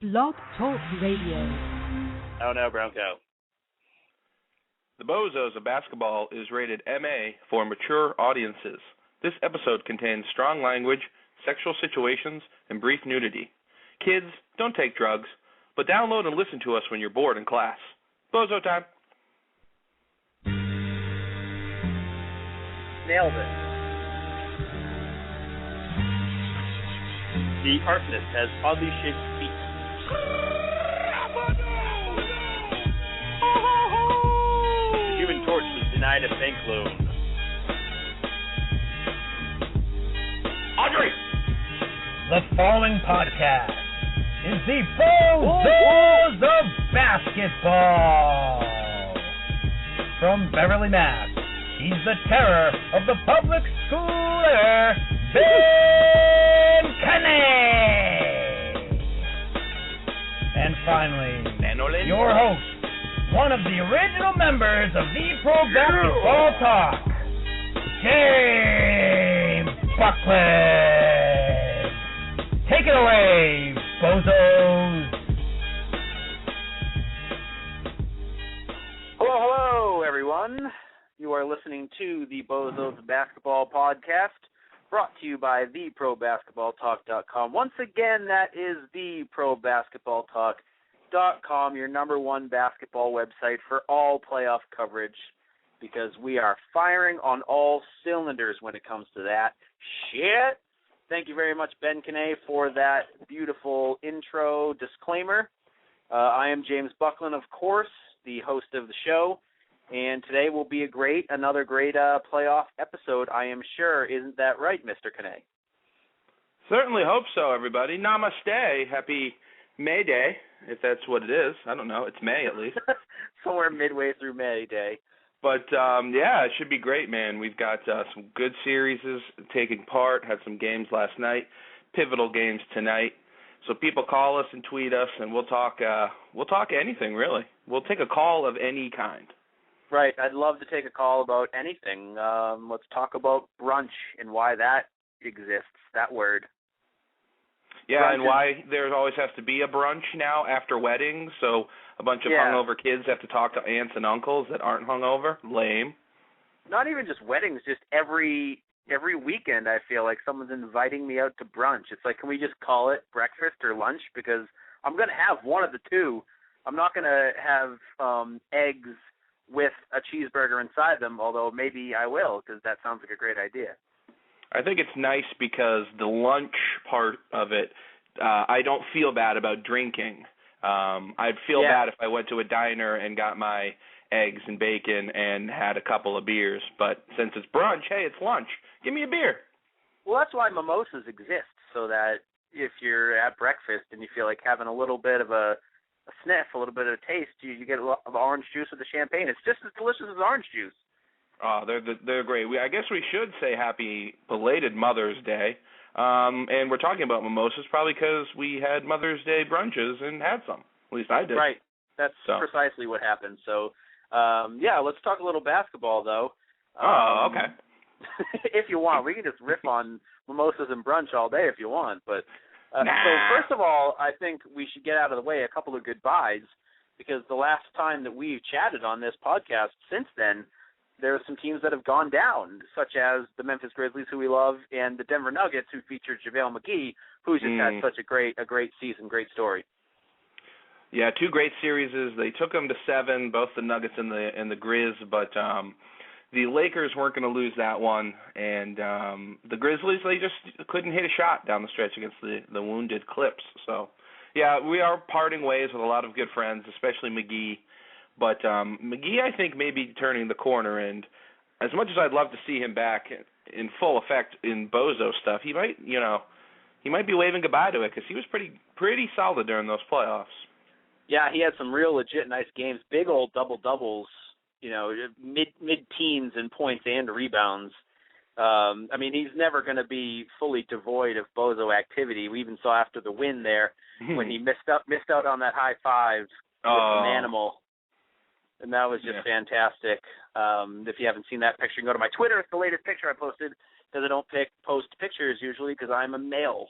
Blog Talk Radio. Oh no, Bronco. The Bozos of Basketball is rated MA for mature audiences. This episode contains strong language, sexual situations, and brief nudity. Kids, don't take drugs, but download and listen to us when you're bored in class. Bozo time. Nailed it. The arsonist has oddly shaped feet. The Human Torch was denied a bank loan. Audrey! The following podcast is the Bozos of Basketball. From Beverly, Mass., he's the terror of the public schooler, Kenna. And finally, your host, one of the original members of the Pro Basketball Talk, James Bucklin. Take it away, Bozos. Hello, everyone. You are listening to the Bozos of Basketball podcast, brought to you by theprobasketballtalk.com. Once again, that is theprobasketballtalk.com, your number one basketball website for all playoff coverage, because we are firing on all cylinders when it comes to that shit. Thank you very much, Ben Kenna, for that beautiful intro disclaimer. I am James Bucklin, of course, the host of the show. And today will be another great playoff episode, I am sure. Isn't that right, Mr. Kenna? Certainly hope so, everybody. Namaste. Happy May Day, if that's what it is. I don't know. It's May, at least. Somewhere midway through May Day. But, yeah, it should be great, man. We've got some good series taking part, had some games last night, pivotal games tonight. So people call us and tweet us, and we'll talk anything, really. We'll take a call of any kind. Right. I'd love to take a call about anything. Let's talk about brunch and why that exists, that word. Yeah, brunch and why there always has to be a brunch now after weddings, so a bunch of hungover kids have to talk to aunts and uncles that aren't hungover. Lame. Not even just weddings, just every weekend I feel like someone's inviting me out to brunch. It's like, can we just call it breakfast or lunch? Because I'm going to have one of the two. I'm not going to have eggs with a cheeseburger inside them, although maybe I will, because that sounds like a great idea. I think it's nice because the lunch part of it, I don't feel bad about drinking. I'd feel bad if I went to a diner and got my eggs and bacon and had a couple of beers. But since it's brunch, hey, it's lunch. Give me a beer. Well, that's why mimosas exist, so that if you're at breakfast and you feel like having a little bit of a sniff, a little bit of a taste, you get a lot of orange juice with the champagne. It's just as delicious as orange juice. Oh, they're great. I guess we should say happy belated Mother's Day. And we're talking about mimosas probably because we had Mother's Day brunches and had some. At least I did. Right. That's precisely what happened. So, let's talk a little basketball, though. Okay. If you want. We can just riff on mimosas and brunch all day if you want, but... Nah. So first of all, I think we should get out of the way a couple of goodbyes, because the last time that we've chatted on this podcast since then, there are some teams that have gone down, such as the Memphis Grizzlies, who we love, and the Denver Nuggets, who featured JaVale McGee, who's just had such a great season, great story. Yeah, two great series. They took them to 7, both the Nuggets and the Grizz, but the Lakers weren't going to lose that one, and the Grizzlies, they just couldn't hit a shot down the stretch against the wounded Clips. So, yeah, we are parting ways with a lot of good friends, especially McGee. But McGee, I think, may be turning the corner, and as much as I'd love to see him back in full effect in Bozo stuff, he might be waving goodbye to it, because he was pretty solid during those playoffs. Yeah, he had some real legit nice games, big old double-doubles, mid-teens in points and rebounds. He's never going to be fully devoid of Bozo activity. We even saw after the win there when he missed out on that high five with an animal. And that was just fantastic. If you haven't seen that picture, you can go to my Twitter. It's the latest picture I posted, because I don't post pictures usually because I'm a male.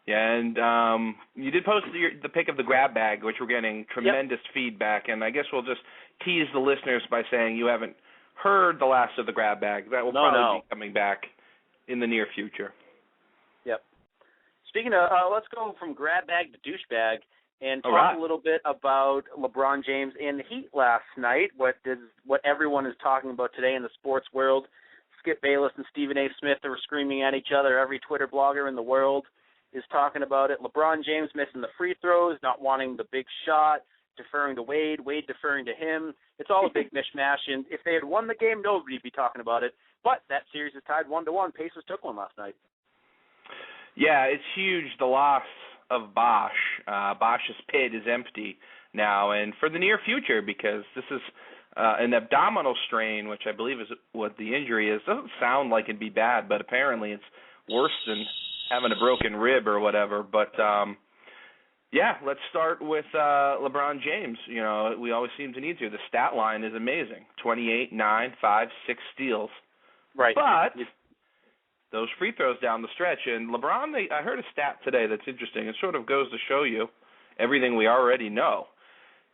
Yeah, and you did post the pic of the grab bag, which we're getting tremendous feedback, and I guess we'll just tease the listeners by saying you haven't heard the last of the grab bag. That will probably be coming back in the near future. Yep. Speaking of, let's go from grab bag to douchebag and talk a little bit about LeBron James and the Heat last night, what everyone is talking about today in the sports world. Skip Bayless and Stephen A. Smith are screaming at each other. Every Twitter blogger in the world is talking about it. LeBron James missing the free throws, not wanting the big shot, deferring to Wade, Wade deferring to him. It's all a big mishmash, and if they had won the game, nobody would be talking about it. But that series is tied 1-1. Pacers took one last night. Yeah, it's huge, the loss of Bosh. Bosh's pit is empty now, and for the near future, because this is an abdominal strain, which I believe is what the injury is. Doesn't sound like it'd be bad, but apparently it's worse than having a broken rib or whatever. But let's start with LeBron James. You know, we always seem to need to. The stat line is amazing: 28, 9, 5, 6 steals. Right. But those free throws down the stretch, and LeBron, I heard a stat today that's interesting. It sort of goes to show you everything we already know.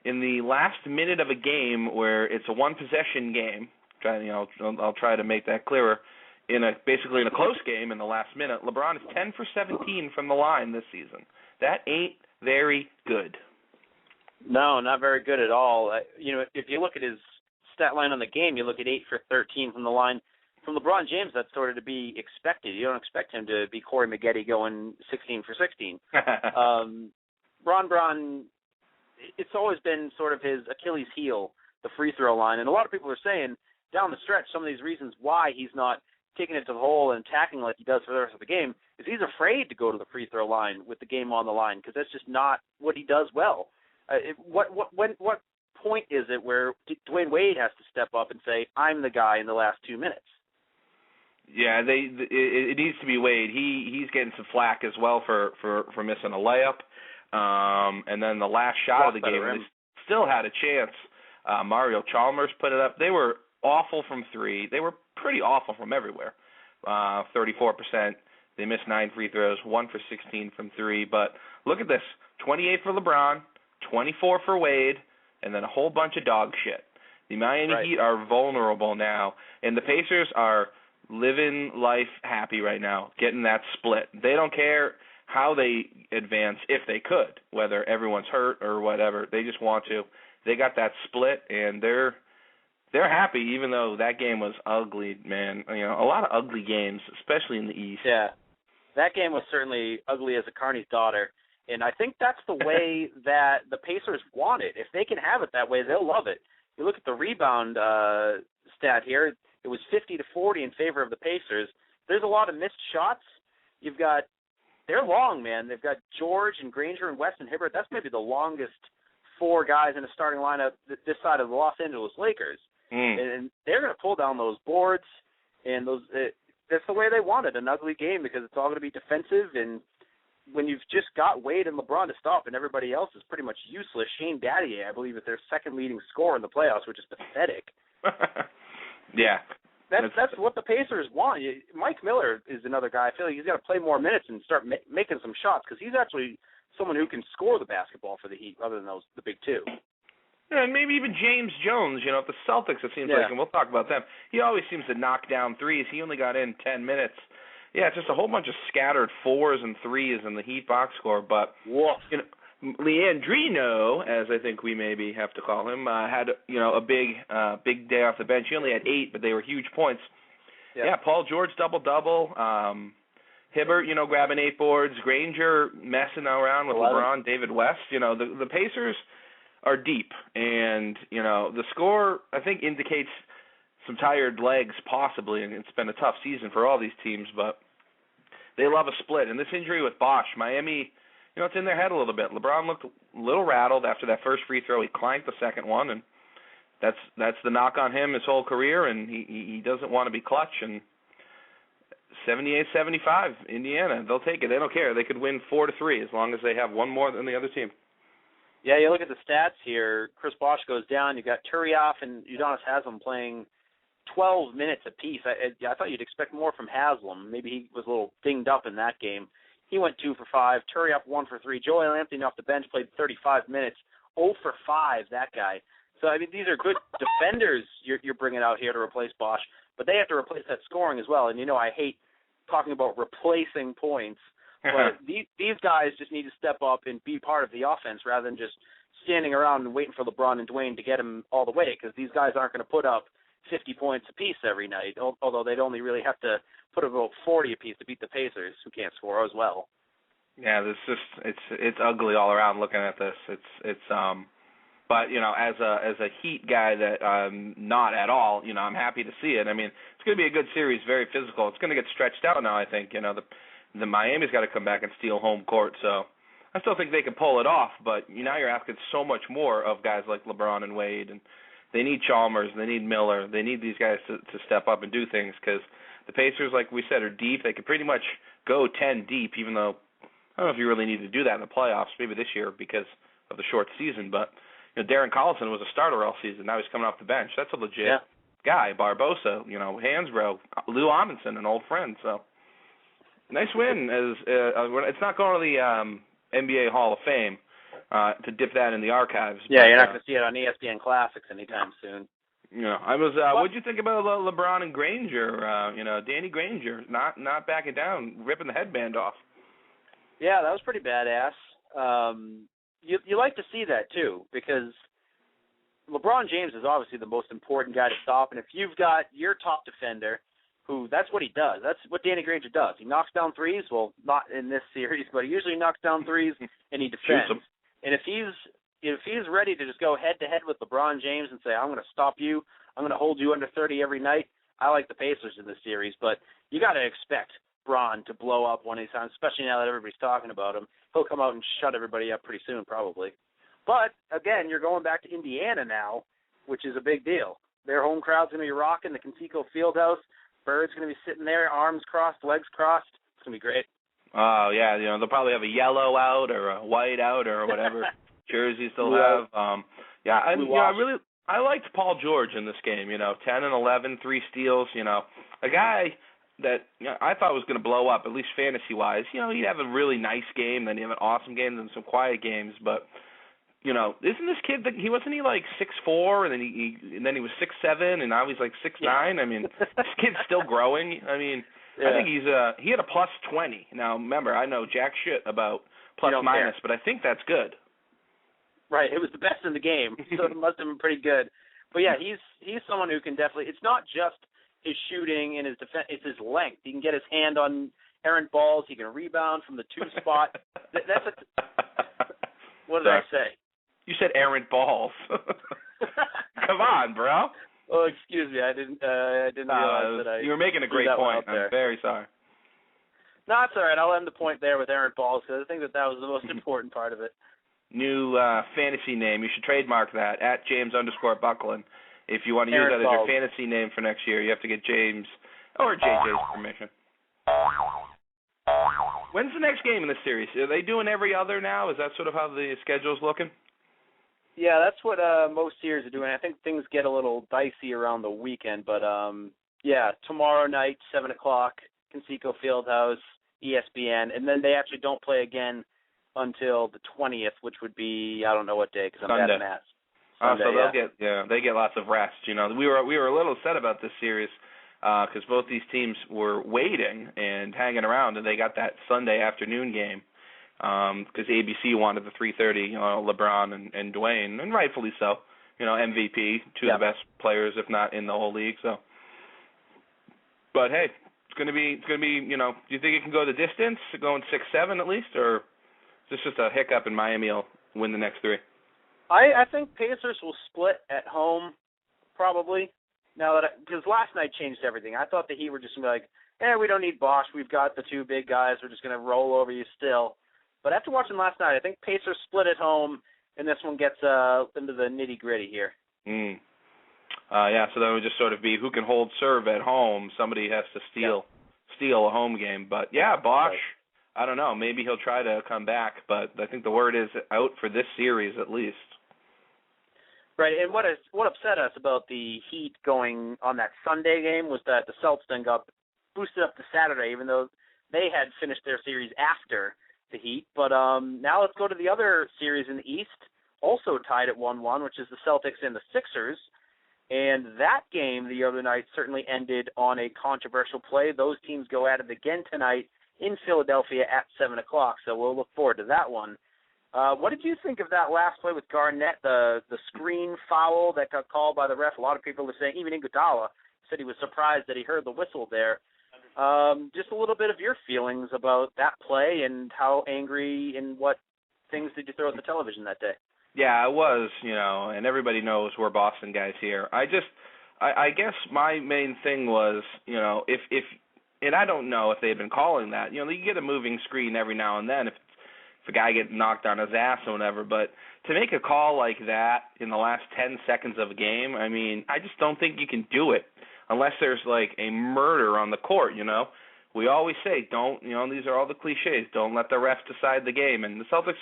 In the last minute of a game where it's a one-possession game, I'll try to make that clearer, basically in a close game in the last minute, LeBron is 10 for 17 from the line this season. That ain't very good. No, not very good at all. If you look at his stat line on the game, you look at 8 for 13 from the line. From LeBron James, that's sort of to be expected. You don't expect him to be Corey Maggette going 16 for 16. Bron, it's always been sort of his Achilles heel, the free throw line. And a lot of people are saying down the stretch some of these reasons why he's not taking it to the hole and attacking like he does for the rest of the game is he's afraid to go to the free throw line with the game on the line because that's just not what he does well. What point is it where Dwayne Wade has to step up and say, I'm the guy in the last 2 minutes? Yeah, it needs to be Wade. He's getting some flack as well for missing a layup. And then the last shot of the game, they still had a chance. Mario Chalmers put it up. They were awful from three. They were pretty awful from everywhere. 34%. They missed 9 free throws, 1 for 16 from three. But look at this: 28 for LeBron, 24 for Wade, and then a whole bunch of dog shit. The Miami Heat are vulnerable now, and the Pacers are living life happy right now, getting that split. They don't care how they advance if they could, whether everyone's hurt or whatever. They just want to. They got that split, and they're happy, even though that game was ugly, man. You know, a lot of ugly games, especially in the East. Yeah, that game was certainly ugly as a Carney's daughter, and I think that's the way that the Pacers want it. If they can have it that way, they'll love it. You look at the rebound stat here. It was 50-40 in favor of the Pacers. There's a lot of missed shots. They're long, man. They've got George and Granger and West and Hibbert. That's maybe the longest 4 guys in a starting lineup this side of the Los Angeles Lakers. And they're going to pull down those boards, and that's the way they want it, an ugly game, because it's all going to be defensive. And when you've just got Wade and LeBron to stop and everybody else is pretty much useless, Shane Battier, I believe, is their second leading scorer in the playoffs, which is pathetic. Yeah. That's what the Pacers want. Mike Miller is another guy. I feel like he's got to play more minutes and start making some shots because he's actually someone who can score the basketball for the Heat other than the big two. Yeah, and maybe even James Jones, at the Celtics, it seems like, and we'll talk about them. He always seems to knock down threes. He only got in 10 minutes. Yeah, it's just a whole bunch of scattered 4s and 3s in the Heat box score. But, Leandrino, as I think we maybe have to call him, had a big day off the bench. He only had 8, but they were huge points. Yeah, Paul George double-double. Hibbert, grabbing 8 boards. Granger messing around with 11. LeBron, David West. The Pacers are deep, and the score I think indicates some tired legs possibly, and it's been a tough season for all these teams, but they love a split. And this injury with Bosh, Miami, it's in their head a little bit. LeBron looked a little rattled after that first free throw. He clanked the second one, and that's the knock on him his whole career, and he doesn't want to be clutch. And 78-75, Indiana, they'll take it. They don't care. They could win 4-3 as long as they have one more than the other team. Yeah, you look at the stats here. Chris Bosh goes down. You've got Turioff and Udonis Haslem playing 12 minutes apiece. I thought you'd expect more from Haslem. Maybe he was a little dinged up in that game. He went 2 for 5. Turiaf 1 for 3. Joel Anthony off the bench played 35 minutes. 0 for 5, that guy. So, I mean, these are good defenders you're bringing out here to replace Bosch, but they have to replace that scoring as well. And, I hate talking about replacing points, but these guys just need to step up and be part of the offense rather than just standing around and waiting for LeBron and Dwayne to get them all the way, because these guys aren't going to put up 50 points apiece every night, although they'd only really have to put up about 40 apiece to beat the Pacers, who can't score as well. Yeah, it's ugly all around looking at this. But as a Heat guy that I'm not at all, I'm happy to see it. I mean, it's going to be a good series, very physical. It's going to get stretched out now, I think. The Miami's got to come back and steal home court, so I still think they can pull it off. But now you're asking so much more of guys like LeBron and Wade, and they need Chalmers, they need Miller, they need these guys to step up and do things, because the Pacers, like we said, are deep. They could pretty much go 10 deep, even though I don't know if you really need to do that in the playoffs, maybe this year because of the short season. But Darren Collison was a starter all season. Now he's coming off the bench. That's a legit guy. Barbosa, Hansbrough, Lou Amundsen, an old friend. So nice win. It's not going to the NBA Hall of Fame to dip that in the archives. Yeah, you're not going to see it on ESPN Classics anytime soon. I was. What'd you think about LeBron and Granger? Danny Granger not backing down, ripping the headband off. Yeah, that was pretty badass. You like to see that, too, because LeBron James is obviously the most important guy to stop, and if you've got your top defender, who that's what he does. That's what Danny Granger does. He knocks down threes. Well, not in this series, but he usually knocks down threes, and he defends. And if he's ready to just go head-to-head with LeBron James and say, I'm going to stop you, I'm going to hold you under 30 every night, I like the Pacers in this series, but you got to expect Bron to blow up one of these times, especially now that everybody's talking about him. He'll come out and shut everybody up pretty soon, probably. But, again, you're going back to Indiana now, which is a big deal. Their home crowd's going to be rocking the Conseco Fieldhouse. Bird's going to be sitting there, arms crossed, legs crossed. It's going to be great. Oh, yeah, they'll probably have a yellow out or a white out or whatever jerseys they'll have. I liked Paul George in this game, 10 and 11, 3 steals, a guy that I thought was going to blow up, at least fantasy-wise. He'd have a really nice game, then he'd have an awesome game, then some quiet games. But, isn't this kid, wasn't he like 6'4", and then he was 6'7", and now he's like 6'9"? I mean, this kid's still growing. I mean, I think he had a plus 20. Now, remember, I know jack shit about plus minus, but I think that's good. Right, it was the best in the game, so it must have been pretty good. But, yeah, he's someone who can definitely – it's not just his shooting and his defense, it's his length. He can get his hand on errant balls. He can rebound from the 2 spot. What did I say? You said errant balls. Come on, bro. Oh, excuse me. I didn't realize that I. You were making a great point. I'm very sorry. No, it's all right. I'll end the point there with errant balls because I think that was the most important part of it. New fantasy name. You should trademark that at James_Bucklin. If you want to use that as your fantasy name for next year, you have to get James or JJ's permission. When's the next game in this series? Are they doing every other now? Is that sort of how the schedule's looking? Yeah, that's what most series are doing. I think things get a little dicey around the weekend, but tomorrow night, 7 o'clock, Conseco Fieldhouse, ESPN, and then they actually don't play again until the 20th, which would be I don't know what day because I'm at Mass. Sunday, so they get lots of rest. We were a little upset about this series because both these teams were waiting and hanging around, and they got that Sunday afternoon game because ABC wanted the 3:30. LeBron and Dwayne, and rightfully so. MVP, two of the best players, if not in the whole league. So, but hey, it's gonna be. Do you think it can go the distance, going 6-7 at least, or is this just a hiccup and Miami will win the next 3? I think Pacers will split at home, probably. Now because last night changed everything. I thought the Heat were just going to be like, we don't need Bosch. We've got the 2 big guys. We're just going to roll over you still. But after watching last night, I think Pacers split at home, and this one gets into the nitty-gritty here. So that would just sort of be who can hold serve at home. Somebody has to steal a home game. But, Bosch, right. I don't know. Maybe he'll try to come back, but I think the word is out for this series at least. Right, and what upset us about the Heat going on that Sunday game was that the Celtics then got boosted up to Saturday, even though they had finished their series after the Heat. But now let's go to the other series in the East, also tied at 1-1, which is the Celtics and the Sixers. And that game the other night certainly ended on a controversial play. Those teams go at it again tonight in Philadelphia at 7 o'clock, so we'll look forward to that one. What did you think of that last play with Garnett, the screen foul that got called by the ref? A lot of people were saying, even Iguodala said he was surprised that he heard the whistle there. Just a little bit of your feelings about that play and how angry and what things did you throw at the television that day? Yeah, I was, and everybody knows we're Boston guys here. I guess my main thing was, if and I don't know if they've been calling that. You get a moving screen every now and then if a guy gets knocked on his ass or whatever, but to make a call like that in the last 10 seconds of a game, I mean, I just don't think you can do it unless there's like a murder on the court, We always say don't, these are all the cliches, don't let the refs decide the game. And the Celtics,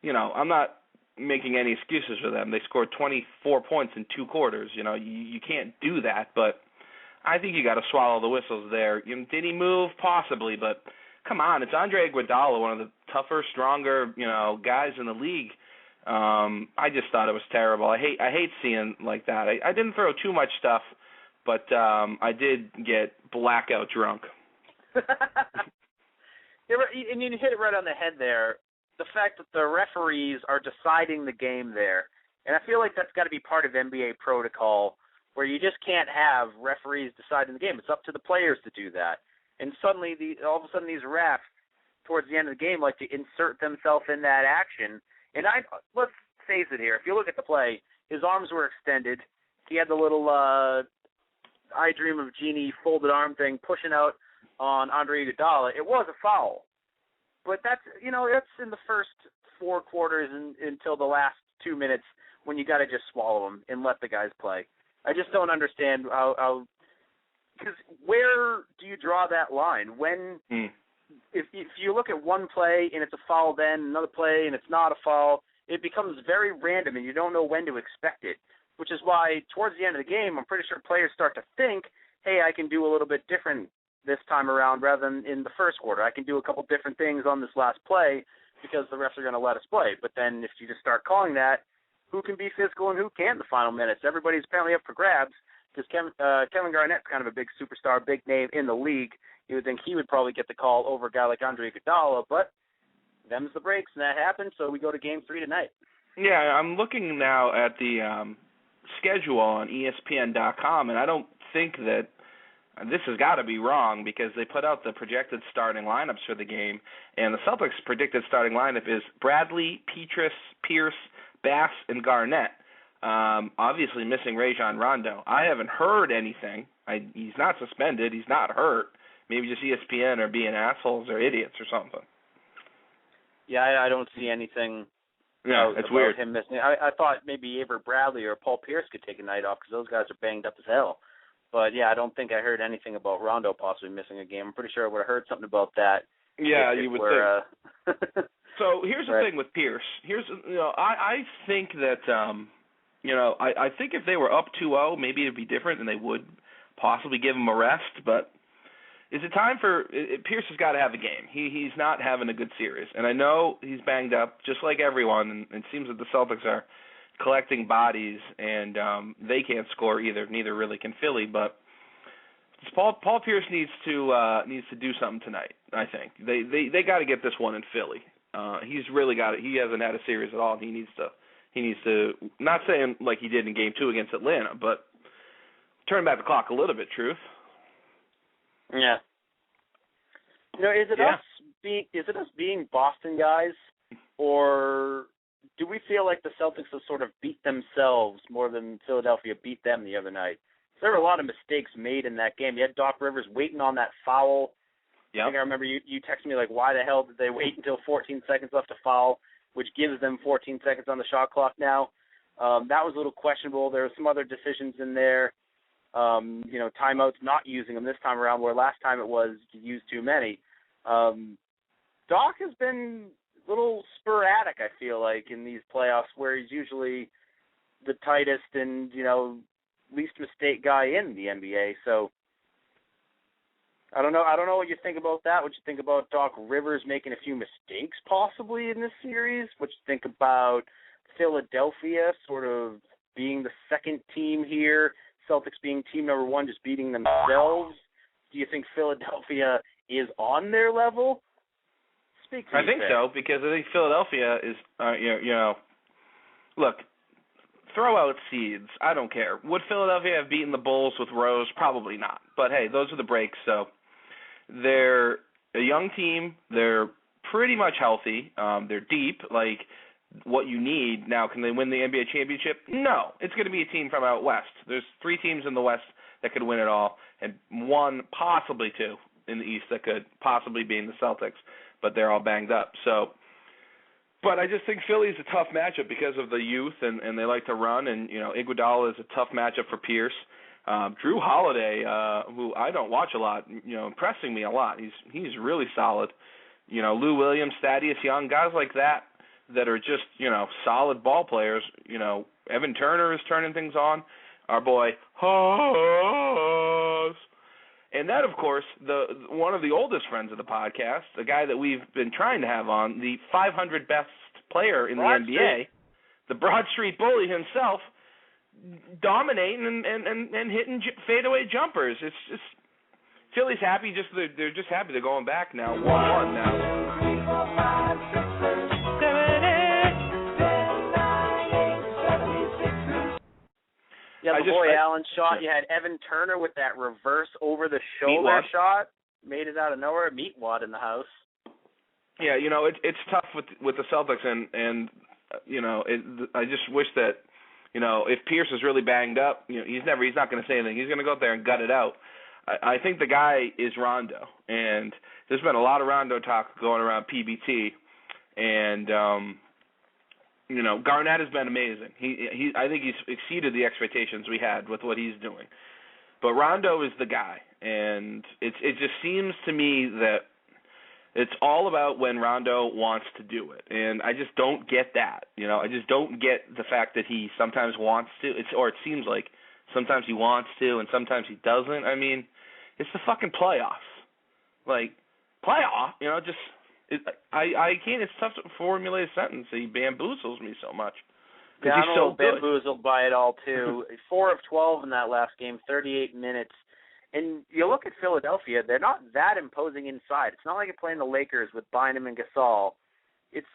I'm not making any excuses for them. They scored 24 points in 2 quarters. You can't do that, but I think you got to swallow the whistles there. Did he move? Possibly, but come on, it's Andre Iguodala, one of the tougher, stronger, guys in the league. I just thought it was terrible. I hate seeing like that. I didn't throw too much stuff, but I did get blackout drunk. And you hit it right on the head there. The fact that the referees are deciding the game there, and I feel like that's got to be part of NBA protocol, where you just can't have referees deciding the game. It's up to the players to do that. And suddenly, all of a sudden, these refs, towards the end of the game, like to insert themselves in that action. And let's face it here. If you look at the play, his arms were extended. He had the little I Dream of Jeannie folded arm thing pushing out on Andre Iguodala. It was a foul. But that's in the first 4 quarters until the last 2 minutes when you got to just swallow them and let the guys play. I just don't understand how because where do you draw that line? When if you look at one play and it's a foul, then another play and it's not a foul, it becomes very random and you don't know when to expect it. Which is why towards the end of the game, I'm pretty sure players start to think, hey, I can do a little bit different this time around rather than in the first quarter. I can do a couple different things on this last play because the refs are going to let us play. But then if you just start calling that, who can be physical and who can't in the final minutes? Everybody's apparently up for grabs because Kevin Garnett's kind of a big superstar, big name in the league. You would think he would probably get the call over a guy like Andre Iguodala, but them's the breaks, and that happened, so we go to Game 3 tonight. Yeah, I'm looking now at the schedule on ESPN.com, and I don't think that this has got to be wrong because they put out the projected starting lineups for the game, and the Celtics' predicted starting lineup is Bradley, Petrus, Pierce, Bass, and Garnett. Obviously missing Rajon Rondo. I haven't heard anything. He's not suspended. He's not hurt. Maybe just ESPN are being assholes or idiots or something. Yeah, I don't see anything. Yeah, it's weird. Him missing. I thought maybe Avery Bradley or Paul Pierce could take a night off because those guys are banged up as hell. But, yeah, I don't think I heard anything about Rondo possibly missing a game. I'm pretty sure I would have heard something about that. Yeah, you would think. So here's the thing with Pierce. I think that, I think if they were up 2-0, maybe it would be different and they would possibly give him a rest. But is it time for Pierce has got to have a game. He's not having a good series. And I know he's banged up just like everyone, and it seems that the Celtics are collecting bodies, and they can't score either. Neither really can Philly. But Paul Pierce needs to do something tonight. I think they got to get this one in Philly. He's really got it. He hasn't had a series at all. He needs to. Not saying like he did in Game 2 against Atlanta, but turn back the clock a little bit. Truth. Yeah. Is it us being Boston guys, or do we feel like the Celtics have sort of beat themselves more than Philadelphia beat them the other night? There were a lot of mistakes made in that game. You had Doc Rivers waiting on that foul. Yep. I think I remember you texted me, like, why the hell did they wait until 14 seconds left to foul, which gives them 14 seconds on the shot clock now. That was a little questionable. There were some other decisions in there. Timeouts, not using them this time around, where last time it was you used too many. Doc has been a little sporadic, I feel like, in these playoffs, where he's usually the tightest and, least mistake guy in the NBA. So I don't know what you think about that. What you think about Doc Rivers making a few mistakes possibly in this series? What you think about Philadelphia sort of being the second team here, Celtics being team number one, just beating themselves? Do you think Philadelphia is on their level? Speak to me. I think so, because I think Philadelphia is, look, throw out seeds. I don't care. Would Philadelphia have beaten the Bulls with Rose? Probably not. But, hey, those are the breaks. So they're a young team. They're pretty much healthy. They're deep, like what you need. Now, can they win the NBA championship? No. It's going to be a team from out west. There's 3 teams in the west that could win it all, and 1, possibly 2 in the east that could possibly be in the Celtics, but they're all banged up. So, but I just think Philly's a tough matchup because of the youth, and they like to run, and, Iguodala is a tough matchup for Pierce. Drew Holiday, who I don't watch a lot, impressing me a lot. He's really solid. Lou Williams, Thaddeus Young, guys like that are just, solid ball players. Evan Turner is turning things on. Our boy Haas. And that, of course, one of the oldest friends of the podcast, the guy that we've been trying to have on, the 500 best player in the NBA, the Broad Street Bully himself, dominating and hitting fadeaway jumpers. It's Philly's happy. They're just happy they're going back now. 1-1 now. Yeah, the boy Allen shot. You had Evan Turner with that reverse over-the-shoulder shot. Made it out of nowhere. Meatwad in the house. Yeah, it's tough with the Celtics, and I just wish that, if Pierce is really banged up, he's not going to say anything. He's going to go out there and gut it out. I think the guy is Rondo, and there's been a lot of Rondo talk going around PBT, and Garnett has been amazing. I think he's exceeded the expectations we had with what he's doing. But Rondo is the guy, and it just seems to me that it's all about when Rondo wants to do it, and I just don't get that. I just don't get the fact that he sometimes wants to, or it seems like sometimes he wants to and sometimes he doesn't. I mean, it's the fucking playoffs. Like, playoff, I can't. It's tough to formulate a sentence. He bamboozles me so much. Yeah, I'm so bamboozled by it all too. 4 of 12 in that last game, 38 minutes. And you look at Philadelphia; they're not that imposing inside. It's not like you're playing the Lakers with Bynum and Gasol. It's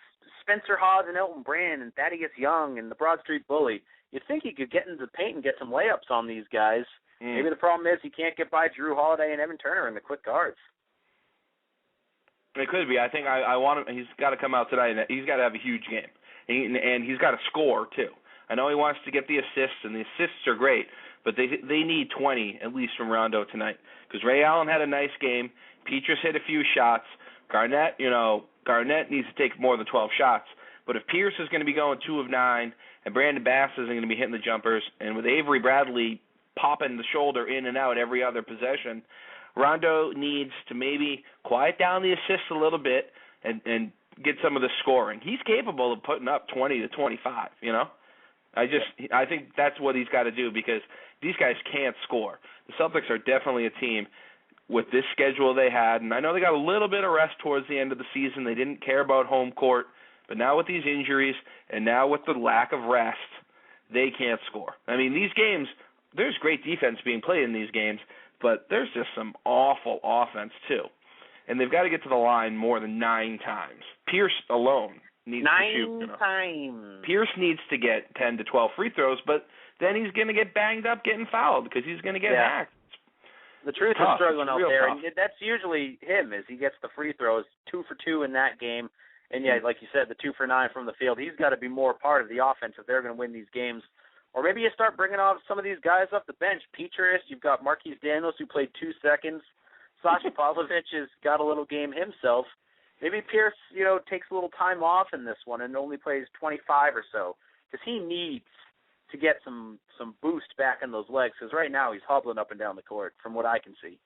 Spencer Hawes and Elton Brand and Thaddeus Young and the Broad Street Bully. You'd think he could get into the paint and get some layups on these guys. Maybe the problem is he can't get by Drew Holiday and Evan Turner in the quick guards. It could be. I think I want him. He's got to come out tonight, and he's got to have a huge game, and he's got to score too. I know he wants to get the assists, and the assists are great, but they need 20 at least from Rondo tonight, because Ray Allen had a nice game. Petrus hit a few shots. Garnett needs to take more than 12 shots. But if Pierce is going to be going 2 of 9, and Brandon Bass isn't going to be hitting the jumpers, and with Avery Bradley popping the shoulder in and out every other possession, Rondo needs to maybe quiet down the assists a little bit and get some of the scoring. He's capable of putting up 20 to 25, I think that's what he's got to do, because these guys can't score. The Celtics are definitely a team with this schedule they had, and I know they got a little bit of rest towards the end of the season. They didn't care about home court, but now with these injuries and now with the lack of rest, they can't score. I mean, these games, there's great defense being played in these games, but there's just some awful offense too. And they've got to get to the line more than 9 times. Pierce alone needs to shoot. 9 times. Pierce needs to get 10 to 12 free throws, but then he's going to get banged up getting fouled because he's going to get hacked. The truth is struggling out there, and that's usually him, is he gets the free throws, 2 for 2 in that game. And, like you said, the 2 for 9 from the field. He's got to be more part of the offense if they're going to win these games. Or maybe you start bringing off some of these guys off the bench. Petrus, you've got Marquise Daniels, who played 2 seconds. Sasha Pavlovich has got a little game himself. Maybe Pierce, takes a little time off in this one and only plays 25 or so, because he needs to get some boost back in those legs, because right now he's hobbling up and down the court from what I can see.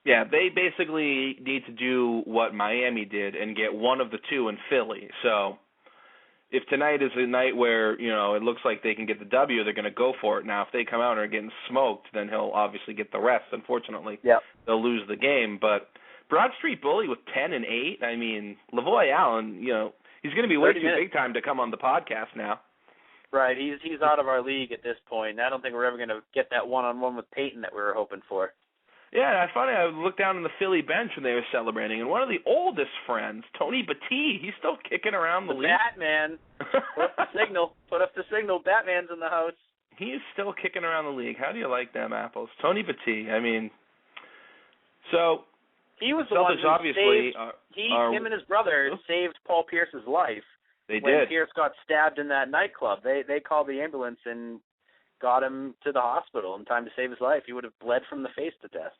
Yeah, they basically need to do what Miami did and get one of the 2 in Philly. So if tonight is a night where, it looks like they can get the W, they're going to go for it. Now, if they come out and are getting smoked, then he'll obviously get the rest, unfortunately. Yep. they'll lose the game. But Broad Street Bully with 10 and 8. I mean, Lavoy Allen, he's going to be way too big time to come on the podcast now. Right, he's out of our league at this point. I don't think we're ever going to get that one-on-one with Peyton that we were hoping for. Yeah, it's funny. I looked down in the Philly bench when they were celebrating, and one of the oldest friends, Tony Batiste, he's still kicking around the league. Batman. Put up the signal. Put up the signal. Batman's in the house. He is still kicking around the league. How do you like them apples? Tony Batiste, I mean, so he was the one who obviously him and his brother saved Paul Pierce's life. They when did. Pierce got stabbed in that nightclub. They called the ambulance and got him to the hospital in time to save his life. He would have bled from the face to death.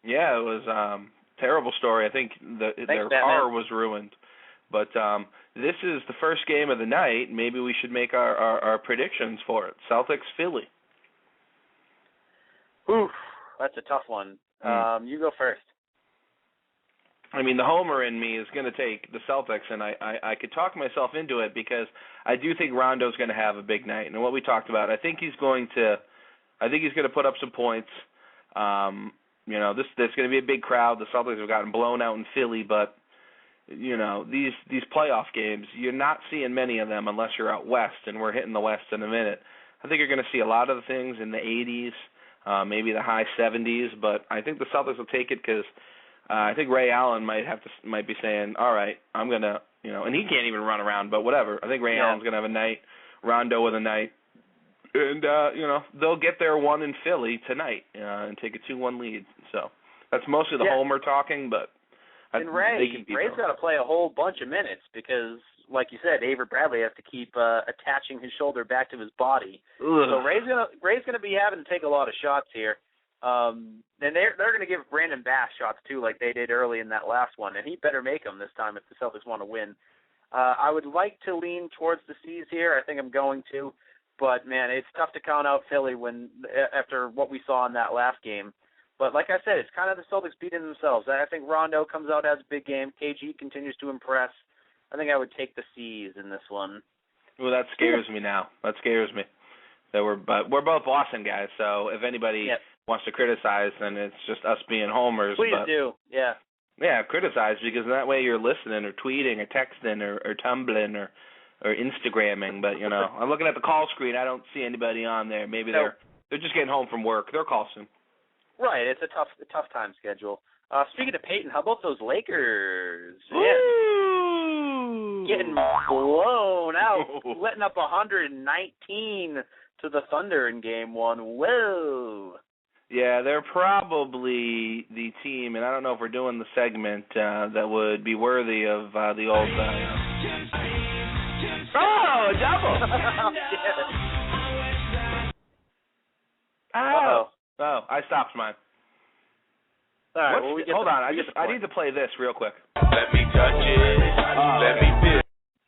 Yeah, it was a terrible story. I think their car was ruined. But this is the first game of the night. Maybe we should make our predictions for it. Celtics, Philly. Oof, that's a tough one. You go first. I mean, the homer in me is going to take the Celtics, and I could talk myself into it because I do think Rondo's going to have a big night. And what we talked about, I think he's going to put up some points. There's going to be a big crowd. The Celtics have gotten blown out in Philly, but these playoff games, you're not seeing many of them unless you're out west, and we're hitting the West in a minute. I think you're going to see a lot of the things in the 80s, maybe the high 70s, but I think the Celtics will take it because I think Ray Allen might be saying, all right, I'm going to, and he can't even run around, but whatever. I think Ray Allen's going to have a night, Rondo with a night, and, they'll get their one in Philly tonight and take a 2-1 lead. So that's mostly the homer talking, but and Ray's got to play a whole bunch of minutes because, like you said, Avery Bradley has to keep attaching his shoulder back to his body. Ugh. So Ray's gonna be having to take a lot of shots here. And they're going to give Brandon Bass shots, too, like they did early in that last one. And he better make them this time if the Celtics want to win. I would like to lean towards the C's here. I think I'm going to. But, man, it's tough to count out Philly after what we saw in that last game. But, like I said, it's kind of the Celtics beating themselves. I think Rondo comes out, has a big game. KG continues to impress. I think I would take the C's in this one. Well, that scares me now. That scares me. But we're both Boston guys, so if anybody wants to criticize, then it's just us being homers. Please do, yeah. Yeah, criticize, because that way you're listening or tweeting or texting or tumbling or Instagramming. But, I'm looking at the call screen. I don't see anybody on there. Maybe they're just getting home from work. They'll call soon. Right, it's a tough time schedule. Speaking of Peyton, how about those Lakers? Woo! Getting blown out, letting up 119 to the Thunder in Game 1. Whoa! Yeah, they're probably the team, and I don't know if we're doing the segment that would be worthy of the old... Oh, a double! Oh, I stopped mine. All right, hold on, I need to play this real quick. Let me touch it. Let me feel.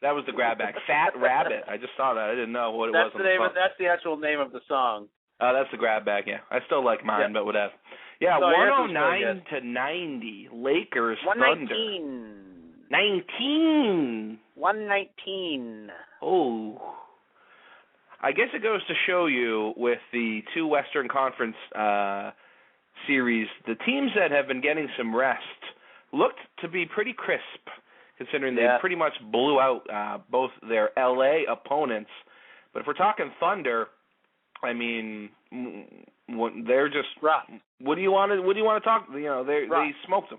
That was the grab bag. Fat Rabbit. I just saw that. I didn't know what it was. That's the actual name of the song. That's the grab bag, yeah. I still like mine, but whatever. Yeah, so 109 to 90. Lakers, 119. Thunder. 119. Oh. I guess it goes to show you with the two Western Conference series, the teams that have been getting some rest looked to be pretty crisp, considering they pretty much blew out both their LA opponents. But if we're talking Thunder, I mean, they're just Russ. What do you want to talk? They smoked them.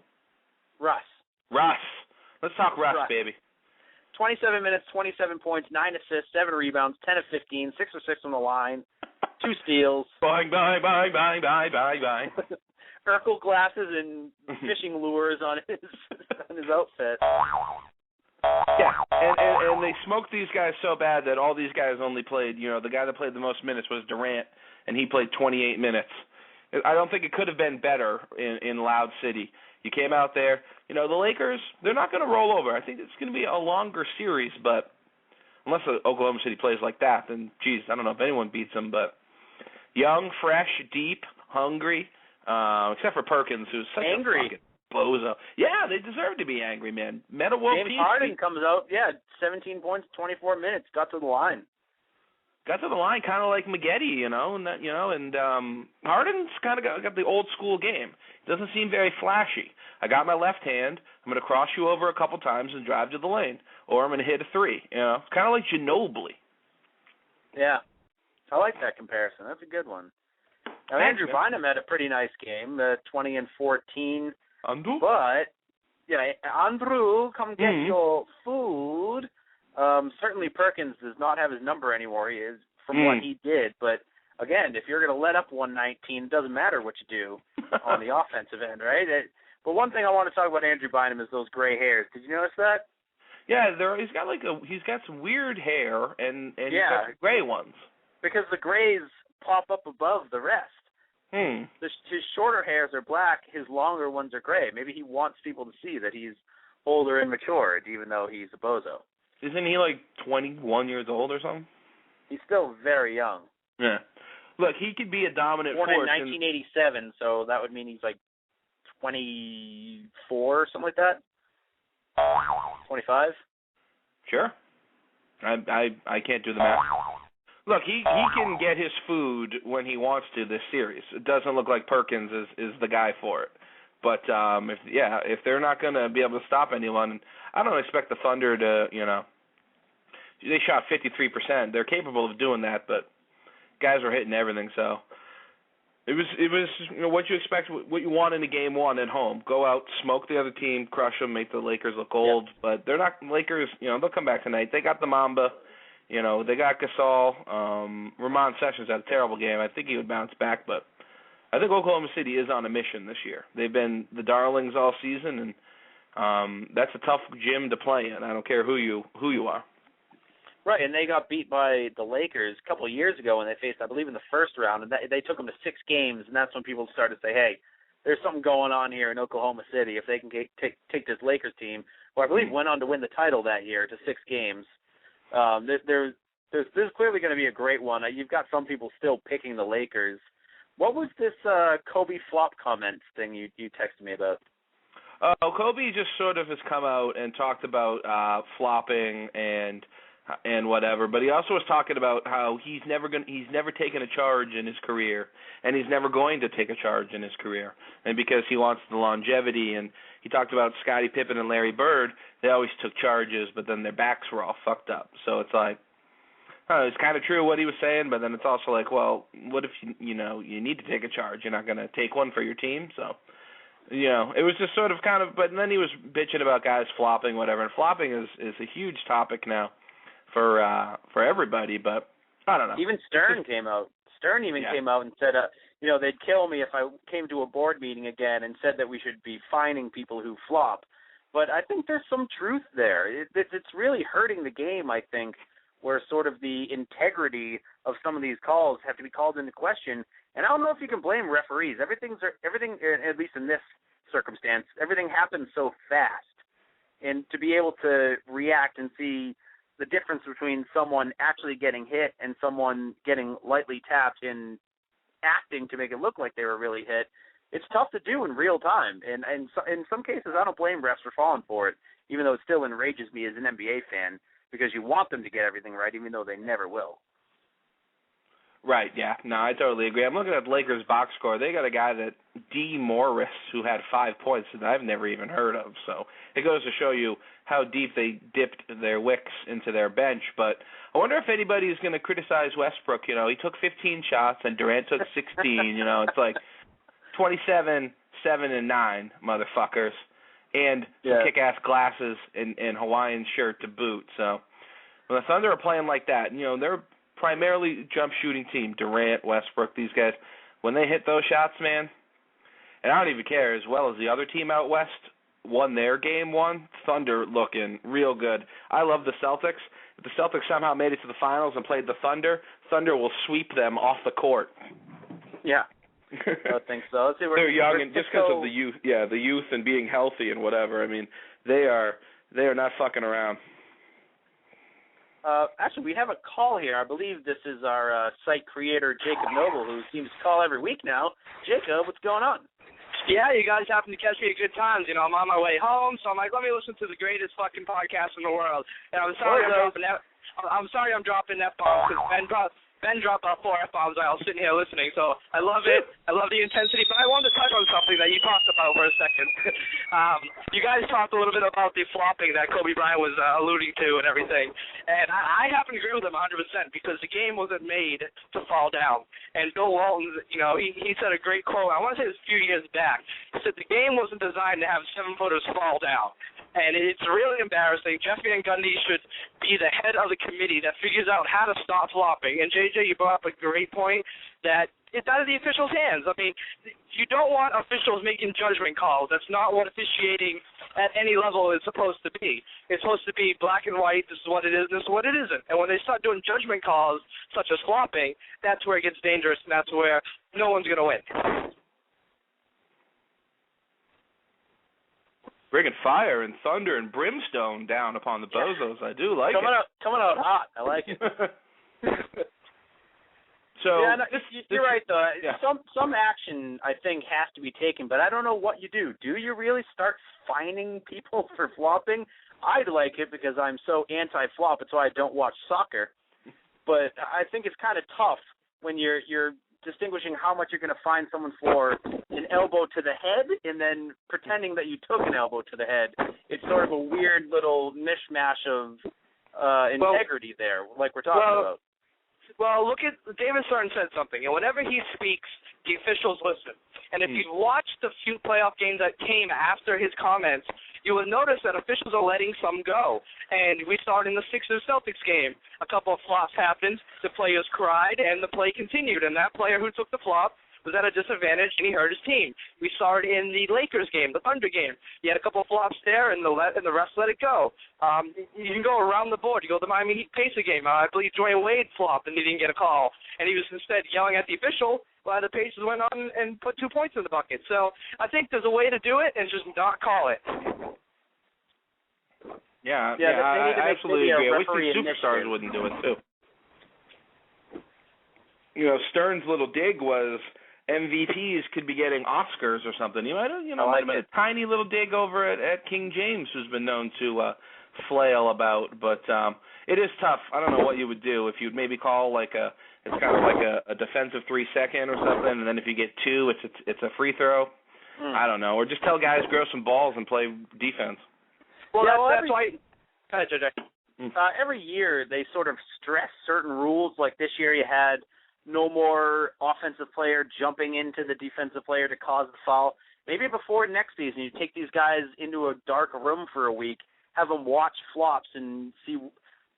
Russ. Let's talk Russ, baby. 27 minutes, 27 points, 9 assists, 7 rebounds, 10 of 15, 6 of 6 on the line, 2 steals. Bang. Urkel glasses and fishing lures on his outfit. Yeah, and they smoked these guys so bad that all these guys only played, the guy that played the most minutes was Durant, and he played 28 minutes. I don't think it could have been better in Loud City. You came out there. The Lakers, they're not going to roll over. I think it's going to be a longer series, but unless Oklahoma City plays like that, then, geez, I don't know if anyone beats them. But young, fresh, deep, hungry, except for Perkins, who's such angry. A fucking bozo. Yeah, they deserve to be angry, man. Meta World James Harden comes out, 17 points, 24 minutes, got to the line. got to the line kind of like Maggette, and Harden's kind of got the old school game. It doesn't seem very flashy. I got my left hand. I'm going to cross you over a couple times and drive to the lane, or I'm going to hit a three. It's kind of like Ginobili. Yeah, I like that comparison. That's a good one. Now, Andrew Bynum had a pretty nice game, 20 and 14. Andrew? But, Andrew, come get your food. Certainly Perkins does not have his number anymore. He is from what he did. But, again, if you're going to let up 119, it doesn't matter what you do on the offensive end, right? But one thing I want to talk about Andrew Bynum is those gray hairs. Did you notice that? Yeah, he's got some weird hair and he's got some gray ones. Because the grays pop up above the rest. His shorter hairs are black, his longer ones are gray. Maybe he wants people to see that he's older and matured, even though he's a bozo. Isn't he like 21 years old or something? He's still very young. Yeah. Look, he could be a dominant force. Born in 1987, so that would mean he's like 24, something like that? 25? Sure. I can't do the math. Look, he can get his food when he wants to this series. It doesn't look like Perkins is the guy for it. But if they're not going to be able to stop anyone, I don't expect the Thunder to, they shot 53%. They're capable of doing that, but guys were hitting everything. So it was what you expect, what you want in a game one at home. Go out, smoke the other team, crush them, make the Lakers look old. Yep. But they're not Lakers. They'll come back tonight. They got the Mamba. They got Gasol. Ramon Sessions had a terrible game. I think he would bounce back, but I think Oklahoma City is on a mission this year. They've been the darlings all season, and that's a tough gym to play in. I don't care who you are. Right, and they got beat by the Lakers a couple of years ago when they faced, I believe, in the first round, and they took them to 6 games, and that's when people started to say, hey, there's something going on here in Oklahoma City. If they can take this Lakers team, who I believe went on to win the title that year, to 6 games, there's clearly going to be a great one. You've got some people still picking the Lakers. What was this Kobe flop comment thing you texted me about? Kobe just sort of has come out and talked about flopping and whatever, but he also was talking about how he's never taken a charge in his career, and he's never going to take a charge in his career, and because he wants the longevity. And he talked about Scottie Pippen and Larry Bird. They always took charges, but then their backs were all fucked up. So it's like, it's kind of true what he was saying, but then it's also like, well, what if you need to take a charge? You're not going to take one for your team, so. It was just sort of kind of, but then he was bitching about guys flopping, whatever, and flopping is a huge topic now for everybody, but I don't know. Even Stern came out. Stern came out and said, they'd kill me if I came to a board meeting again and said that we should be fining people who flop. But I think there's some truth there. It's really hurting the game, I think, where sort of the integrity of some of these calls have to be called into question. And I don't know if you can blame referees. Everything, at least in this circumstance, everything happens so fast. And to be able to react and see the difference between someone actually getting hit and someone getting lightly tapped and acting to make it look like they were really hit, it's tough to do in real time. And in some cases, I don't blame refs for falling for it, even though it still enrages me as an NBA fan, because you want them to get everything right, even though they never will. Right, yeah. No, I totally agree. I'm looking at the Lakers box score. They got a guy that D. Morris who had 5 points that I've never even heard of. So it goes to show you how deep they dipped their wicks into their bench. But I wonder if anybody's going to criticize Westbrook. He took 15 shots and Durant took 16. It's like 27, 7, and 9, motherfuckers. And some kick-ass glasses and Hawaiian shirt to boot. So when the Thunder are playing like that, they're primarily jump shooting team, Durant, Westbrook, these guys, when they hit those shots, man, and I don't even care, as well as the other team out west won their game one, Thunder looking real good. I love the Celtics. If the Celtics somehow made it to the finals and played the Thunder will sweep them off the court. Yeah. I think so. Let's see, they're young, and just because of the youth, the youth and being healthy and whatever, I mean, they are not fucking around. Actually, we have a call here. I believe this is our site creator, Jacob Noble, who seems to call every week now. Jacob, what's going on? Yeah, you guys happen to catch me at good times. I'm on my way home, so I'm like, let me listen to the greatest fucking podcast in the world. And I was I'm sorry I'm dropping F-bombs because Ben dropped about 4 F-bombs while I was sitting here listening, so I love it. I love the intensity, but I wanted to touch on something that you talked about for a second. You guys talked a little bit about the flopping that Kobe Bryant was alluding to and everything, and I happen to agree with him 100% because the game wasn't made to fall down. And Bill Walton, he said a great quote. I want to say it was a few years back. He said the game wasn't designed to have 7-footers fall down. And it's really embarrassing. Jeff Van Gundy should be the head of the committee that figures out how to stop flopping. And, JJ, you brought up a great point that it's out of the officials' hands. I mean, you don't want officials making judgment calls. That's not what officiating at any level is supposed to be. It's supposed to be black and white, this is what it is, this is what it isn't. And when they start doing judgment calls, such as flopping, that's where it gets dangerous, and that's where no one's going to win. Bringing fire and thunder and brimstone down upon the Bozos. I do like coming it. Coming out hot. I like it. So yeah, no, you're right, though. Yeah. Some action, I think, has to be taken, but I don't know what you do. Do you really start fining people for flopping? I'd like it because I'm so anti-flop. It's why I don't watch soccer. But I think it's kind of tough when you're distinguishing how much you're going to fine someone for an elbow to the head and then pretending that you took an elbow to the head. It's sort of a weird little mishmash of integrity there, like we're talking about. Well, look at David Stern said something, and whenever he speaks, the officials listen. And if you watched the few playoff games that came after his comments, you will notice that officials are letting some go. And we saw it in the Sixers-Celtics game. A couple of flops happened, the players cried, and the play continued. And that player who took the flop was at a disadvantage, and he hurt his team. We saw it in the Lakers game, the Thunder game. You had a couple of flops there, and the refs let it go. You can go around the board. You go to the Miami Heat Pacer game. I believe Dwayne Wade flopped, and he didn't get a call. And he was instead yelling at the official while the Pacers went on and put 2 points in the bucket. So I think there's a way to do it and just not call it. Yeah, I absolutely agree. I wish the superstars wouldn't do it, too. Stern's little dig was MVPs could be getting Oscars or something. Might have been a tiny little dig over at King James, who's been known to flail about. But it is tough. I don't know what you would do if you'd maybe call it's kind of like a defensive 3-second or something, and then if you get 2, it's a free throw. I don't know, or just tell guys grow some balls and play defense. Well, that's why. Go ahead, JJ. Every year they sort of stress certain rules. Like this year you had no more offensive player jumping into the defensive player to cause the foul. Maybe before next season you take these guys into a dark room for a week, have them watch flops and see,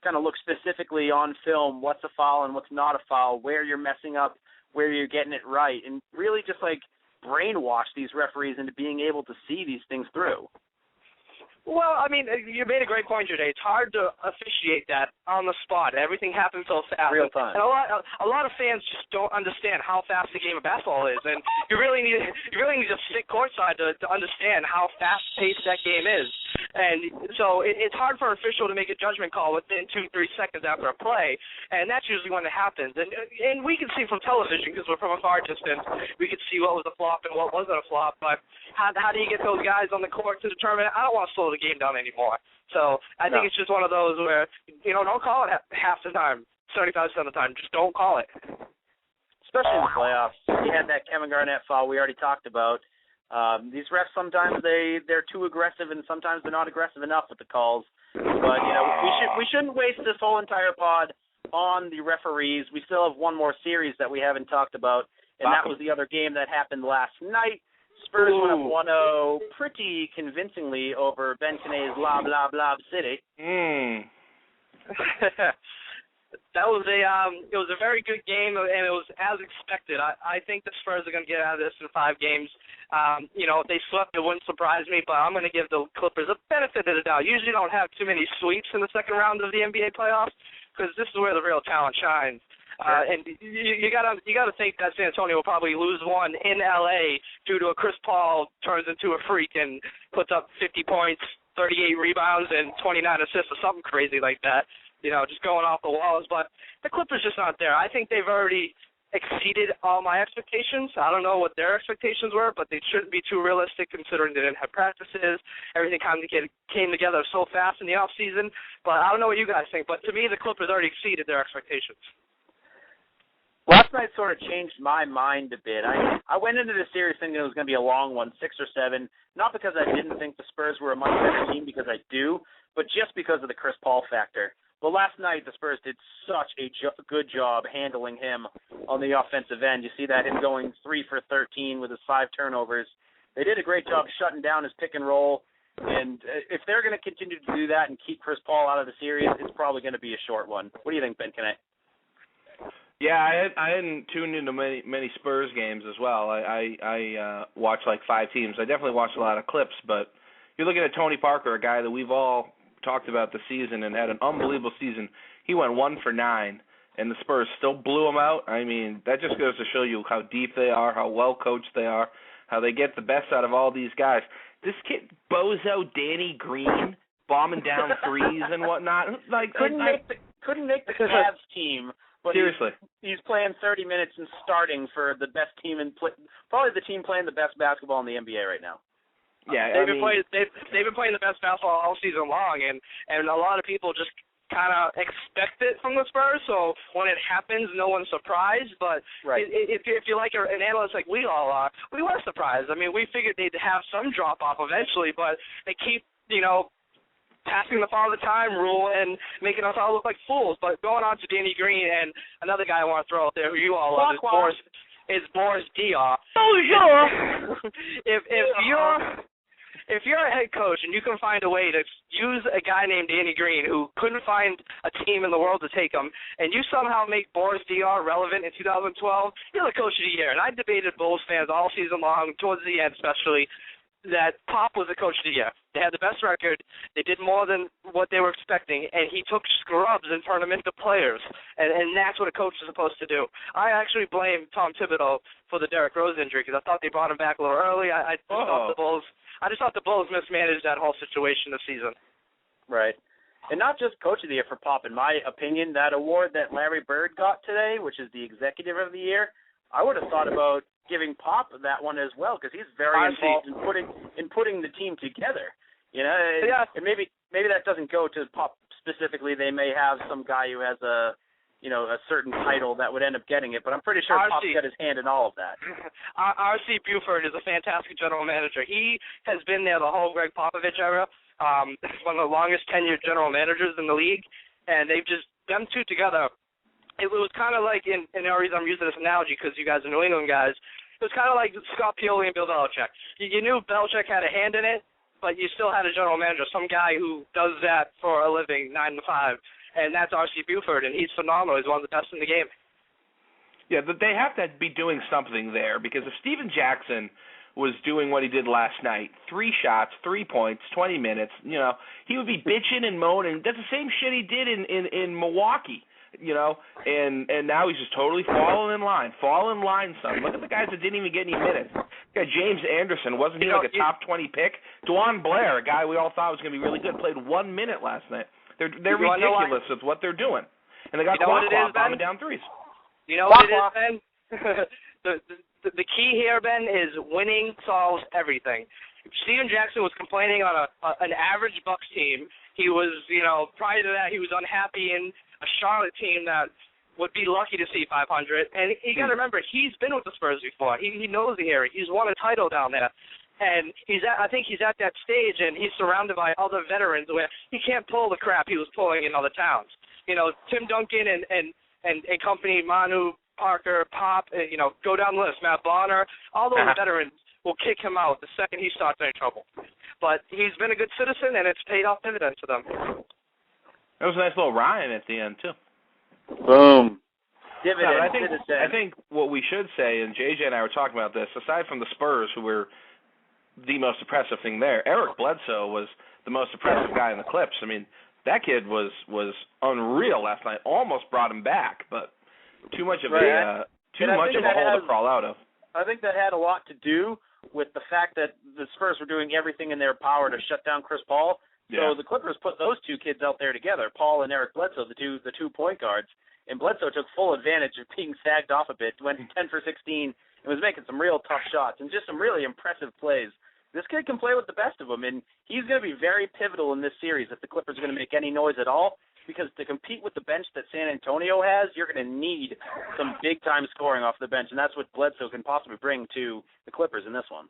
kind of look specifically on film what's a foul and what's not a foul, where you're messing up, where you're getting it right, and really just brainwash these referees into being able to see these things through. Well, I mean, you made a great point today. It's hard to officiate that on the spot. Everything happens so fast. Real time. And a lot of fans just don't understand how fast the game of basketball is, and you really need to sit courtside to understand how fast-paced that game is. And so it's hard for an official to make a judgment call within 2-3 seconds after a play, and that's usually when it happens. And we can see from television, because we're from a far distance, we can see what was a flop and what wasn't a flop, but how do you get those guys on the court to determine, I don't want to slow the game down anymore. So I think it's just one of those where, don't call it half the time, 75% of the time. Just don't call it. Especially in the playoffs. You had that Kevin Garnett foul we already talked about. These refs, sometimes they're too aggressive and sometimes they're not aggressive enough with the calls. But, we shouldn't waste this whole entire pod on the referees. We still have one more series that we haven't talked about, and that was the other game that happened last night. Spurs went up 1-0 pretty convincingly over Ben Canet's Lob City. That was it was a very good game, and it was as expected. I think the Spurs are going to get out of this in 5 games. If they swept, it wouldn't surprise me, but I'm going to give the Clippers a benefit of the doubt. Usually don't have too many sweeps in the second round of the NBA playoffs because this is where the real talent shines. And you gotta think that San Antonio will probably lose one in LA due to a Chris Paul turns into a freak and puts up 50 points, 38 rebounds, and 29 assists or something crazy like that. Just going off the walls. But the Clippers just aren't there. I think they've already exceeded all my expectations. I don't know what their expectations were, but they shouldn't be too realistic considering they didn't have practices. Everything kind of came together so fast in the off season. But I don't know what you guys think. But to me, the Clippers already exceeded their expectations. Last night sort of changed my mind a bit. I went into this series thinking it was going to be a long one, 6 or 7, not because I didn't think the Spurs were a much better team, because I do, but just because of the Chris Paul factor. But last night, the Spurs did such a good job handling him on the offensive end. You see that, him going 3 for 13 with his 5 turnovers. They did a great job shutting down his pick and roll, and if they're going to continue to do that and keep Chris Paul out of the series, it's probably going to be a short one. What do you think, Ben? Yeah, I hadn't tuned into many Spurs games as well. I watched like 5 teams. I definitely watched a lot of clips, but you're looking at Tony Parker, a guy that we've all talked about this season and had an unbelievable season. He went 1 for 9, and the Spurs still blew him out. I mean, that just goes to show you how deep they are, how well coached they are, how they get the best out of all these guys. This kid, Bozo Danny Green, bombing down threes and whatnot. Like couldn't make the Cavs team. But seriously, he's playing 30 minutes and starting for the best team probably the team playing the best basketball in the NBA right now. Yeah, they've been playing the best basketball all season long, and a lot of people just kind of expect it from the Spurs. So when it happens, no one's surprised. But right. if you're like an analyst like we all are, we were surprised. I mean, we figured they'd have some drop off eventually, but they keep passing the Father Time rule and making us all look like fools. But going on to Danny Green, and another guy I want to throw out there who you all love is Boris Diaw. Oh, sure. If you're a head coach and you can find a way to use a guy named Danny Green who couldn't find a team in the world to take him, and you somehow make Boris Diaw relevant in 2012, you're the coach of the year. And I debated Bulls fans all season long, towards the end especially, that Pop was the coach of the year. They had the best record. They did more than what they were expecting, and he took scrubs and turned them into players, and that's what a coach is supposed to do. I actually blame Tom Thibodeau for the Derrick Rose injury because I thought they brought him back a little early. I just thought the Bulls mismanaged that whole situation this season. Right. And not just coach of the year for Pop. In my opinion, that award that Larry Bird got today, which is the executive of the year, I would have thought about giving Pop that one as well because he's very involved in putting the team together. Yeah. And maybe that doesn't go to Pop specifically. They may have some guy who has a certain title that would end up getting it, but I'm pretty sure Pop's got his hand in all of that. R.C. Buford is a fantastic general manager. He has been there the whole Greg Popovich era, one of the longest tenured general managers in the league, and they've just, them two together, it was kind of like, and the reason I'm using this analogy because you guys are New England guys, it was kind of like Scott Pioli and Bill Belichick. You knew Belichick had a hand in it, but you still had a general manager, some guy who does that for a living, 9 to 5, and that's R.C. Buford, and he's phenomenal. He's one of the best in the game. Yeah, but they have to be doing something there because if Steven Jackson was doing what he did last night, 3 shots, 3 points, 20 minutes, he would be bitching and moaning. That's the same shit he did in Milwaukee. And now he's just totally falling in line, son. Look at the guys that didn't even get any minutes. James Anderson, wasn't he like a top 20 pick? Dwan Blair, a guy we all thought was going to be really good, played 1 minute last night. They're ridiculous with what they're doing. And they got Quack bombing down threes. You know what it is, Ben? The key here, Ben, is winning solves everything. Steven Jackson was complaining on an average Bucks team. He was, prior to that, he was unhappy in a Charlotte team that would be lucky to see 500. And you got to remember, he's been with the Spurs before. He knows the area. He's won a title down there. And I think he's at that stage, and he's surrounded by other veterans where he can't pull the crap he was pulling in other towns. Tim Duncan and company, Manu, Parker, Pop, go down the list, Matt Bonner, all those veterans will kick him out the second he starts any trouble. But he's been a good citizen, and it's paid off dividends to them. That was a nice little rhyme at the end, too. Boom. Dividend. I think what we should say, and JJ and I were talking about this, aside from the Spurs, who were the most impressive thing there, Eric Bledsoe was the most impressive guy in the Clips. I mean, that kid was unreal last night. Almost brought him back, but too much of a hole to crawl out of. I think that had a lot to do with the fact that the Spurs were doing everything in their power to shut down Chris Paul. So the Clippers put those two kids out there together, Paul and Eric Bledsoe, the two point guards, and Bledsoe took full advantage of being sagged off a bit, went 10 for 16, and was making some real tough shots and just some really impressive plays. This kid can play with the best of them, and he's going to be very pivotal in this series if the Clippers are going to make any noise at all, because to compete with the bench that San Antonio has, you're going to need some big-time scoring off the bench, and that's what Bledsoe can possibly bring to the Clippers in this one.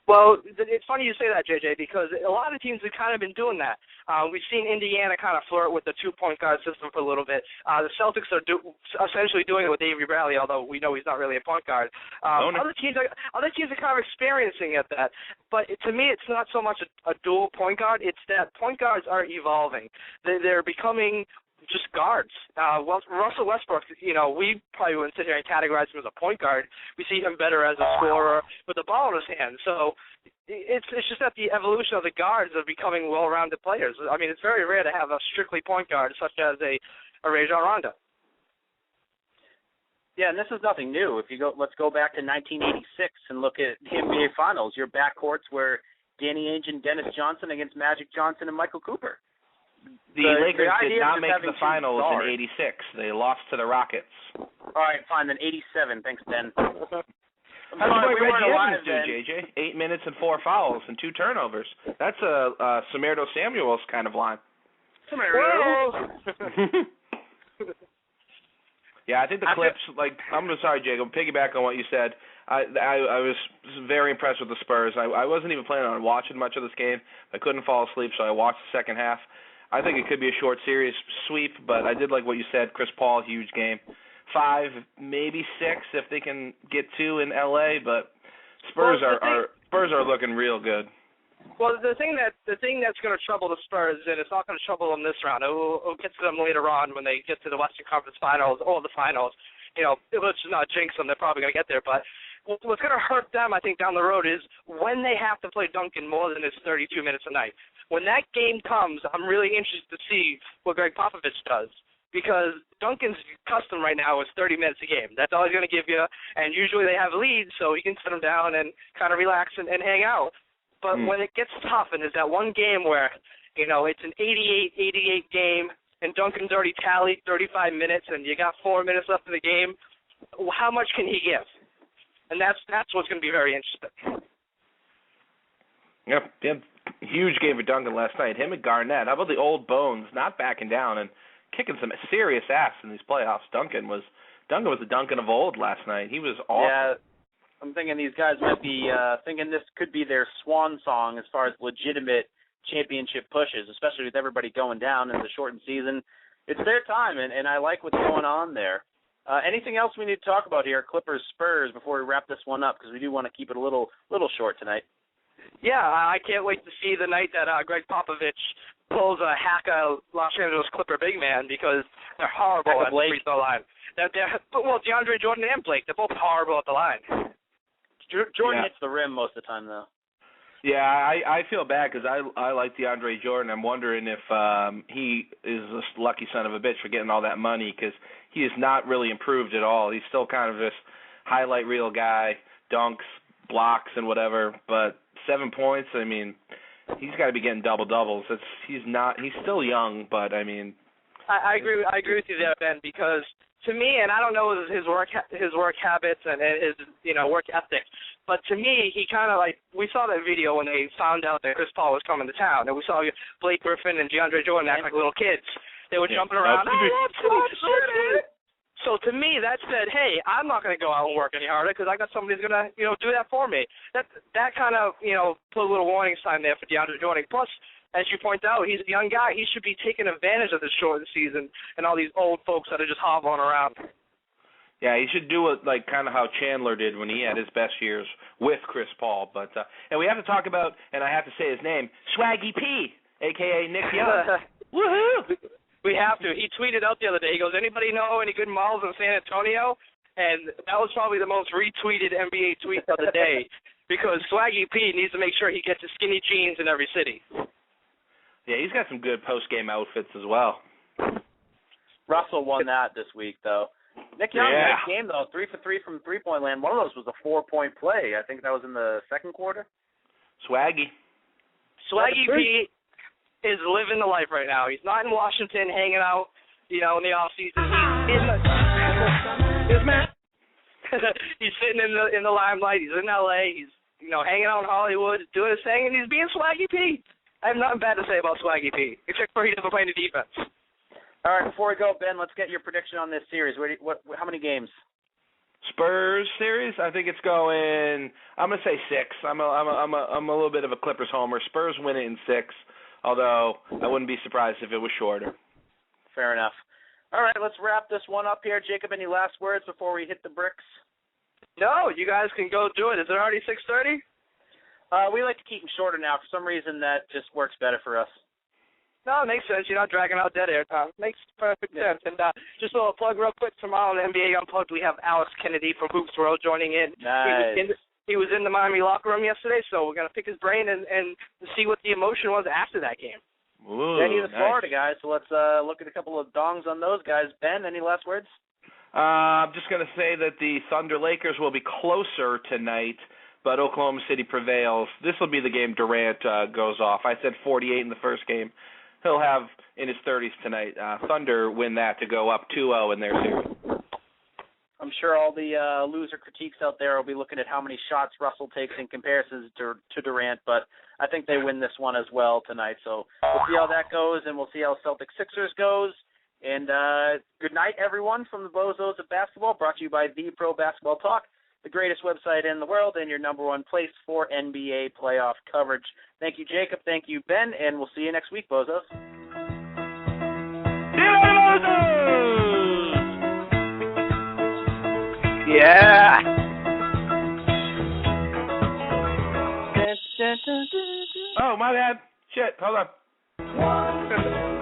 Well, it's funny you say that, JJ, because a lot of teams have kind of been doing that. We've seen Indiana kind of flirt with the two-point guard system for a little bit. The Celtics are essentially doing it with Avery Bradley, although we know he's not really a point guard. Other teams are kind of experiencing at that. But to me, it's not so much a dual point guard. It's that point guards are evolving. They're becoming just guards. Russell Westbrook, we probably wouldn't sit here and categorize him as a point guard. We see him better as a scorer with the ball in his hand. So it's just that the evolution of the guards are becoming well-rounded players. I mean, it's very rare to have a strictly point guard such as a Rajon Rondo. Yeah, and this is nothing new. Let's go back to 1986 and look at the NBA Finals. Your backcourts were Danny Ainge and Dennis Johnson against Magic Johnson and Michael Cooper. The Lakers did not make the finals in 86. They lost to the Rockets. All right, fine, then 87. Thanks, Ben. That's what Reggie Evans did, JJ. 8 minutes and 4 fouls and 2 turnovers. That's a Samerdo Samuels kind of line. Samerdo. Yeah, I think the Clips, I'm sorry, Jacob, piggyback on what you said. I was very impressed with the Spurs. I wasn't even planning on watching much of this game. I couldn't fall asleep, so I watched the second half. I think it could be a short series sweep, but I did like what you said. Chris Paul, huge game. 5, maybe 6 if they can get 2 in L.A., but Spurs are looking real good. Well, the thing that's going to trouble the Spurs, and it's not going to trouble them this round. It'll get to them later on when they get to the Western Conference Finals or the Finals. Let's not jinx them. They're probably going to get there, but what's going to hurt them, I think, down the road is when they have to play Duncan more than his 32 minutes a night. When that game comes, I'm really interested to see what Greg Popovich does, because Duncan's custom right now is 30 minutes a game. That's all he's going to give you, and usually they have leads, so he can sit them down and kind of relax and hang out. But when it gets tough, and there's that one game where, it's an 88 game, and Duncan's already tallied 35 minutes, and you got 4 minutes left in the game, how much can he give? And that's what's going to be very interesting. Yep. Huge game for Duncan last night. Him and Garnett. How about the old bones not backing down and kicking some serious ass in these playoffs? Duncan was the Duncan of old last night. He was awesome. Yeah, I'm thinking these guys might be thinking this could be their swan song as far as legitimate championship pushes, especially with everybody going down in the shortened season. It's their time, and I like what's going on there. Anything else we need to talk about here, Clippers Spurs, before we wrap this one up, because we do want to keep it a little short tonight. Yeah, I can't wait to see the night that Greg Popovich pulls a hack a Los Angeles Clipper big man, because they're horrible at the free throw line. Well, DeAndre Jordan and Blake, they're both horrible at the line. Jordan hits the rim most of the time, though. Yeah, I feel bad because I like DeAndre Jordan. I'm wondering if he is a lucky son of a bitch for getting all that money, because he has not really improved at all. He's still kind of this highlight reel guy, dunks, blocks, and whatever. But 7 points, I mean, he's got to be getting double-doubles. He's still young, but I mean. I agree with you there, Ben, because to me, and I don't know his work habits and his work ethic, but to me, he kind of we saw that video when they found out that Chris Paul was coming to town, and we saw Blake Griffin and DeAndre Jordan act like little kids. They were jumping around. So to me, that said, hey, I'm not going to go out and work any harder because I got somebody who's going to do that for me. That kind of put a little warning sign there for DeAndre Jordan. Plus, as you point out, he's a young guy. He should be taking advantage of this shortened season and all these old folks that are just hobbling around. Yeah, he should do it like kind of how Chandler did when he had his best years with Chris Paul. But and we have to talk about, and I have to say his name, Swaggy P, a.k.a. Nick Young. Woohoo! We have to. He tweeted out the other day, he goes, anybody know any good malls in San Antonio? And that was probably the most retweeted NBA tweet of the day, because Swaggy P needs to make sure he gets his skinny jeans in every city. Yeah, he's got some good post-game outfits as well. Russell won that this week, though. Nick Young had a game, though, 3 for 3 from three-point land. One of those was a 4-point play. I think that was in the second quarter. Swaggy P is living the life right now. He's not in Washington hanging out, in the off season. He's in the yes, man. He's sitting in the limelight. He's in LA. He's hanging out in Hollywood, doing his thing, and he's being Swaggy P. I have nothing bad to say about Swaggy P, except for he doesn't play any defense. All right, before we go, Ben, let's get your prediction on this series. How many games? Spurs series, I think it's going. I'm gonna say 6. I'm a little bit of a Clippers homer. Spurs win it in 6, although I wouldn't be surprised if it was shorter. Fair enough. All right, let's wrap this one up here. Jacob, any last words before we hit the bricks? No, you guys can go do it. Is it already 6:30? We like to keep them shorter now. For some reason, that just works better for us. No, it makes sense. You're not dragging out dead air time. Makes perfect sense. And just a little plug real quick. Tomorrow on NBA Unplugged, we have Alex Kennedy from Hoops World joining in. Nice. He was in the Miami locker room yesterday, so we're going to pick his brain and see what the emotion was after that game. Ooh, then he's the nice. Florida guys, so let's look at a couple of dongs on those guys. Ben, any last words? I'm just going to say that the Thunder Lakers will be closer tonight, but Oklahoma City prevails. This will be the game Durant goes off. I said 48 in the first game. He'll have in his 30s tonight. Thunder win that to go up 2-0 in their series. I'm sure all the loser critiques out there will be looking at how many shots Russell takes in comparison to Durant, but I think they win this one as well tonight. So we'll see how that goes, and we'll see how Celtic Sixers goes. And good night, everyone, from the Bozos of Basketball, brought to you by The Pro Basketball Talk, the greatest website in the world and your number one place for NBA playoff coverage. Thank you, Jacob. Thank you, Ben, and we'll see you next week, Bozos. Yeah. Oh, my bad. Shit, hold on.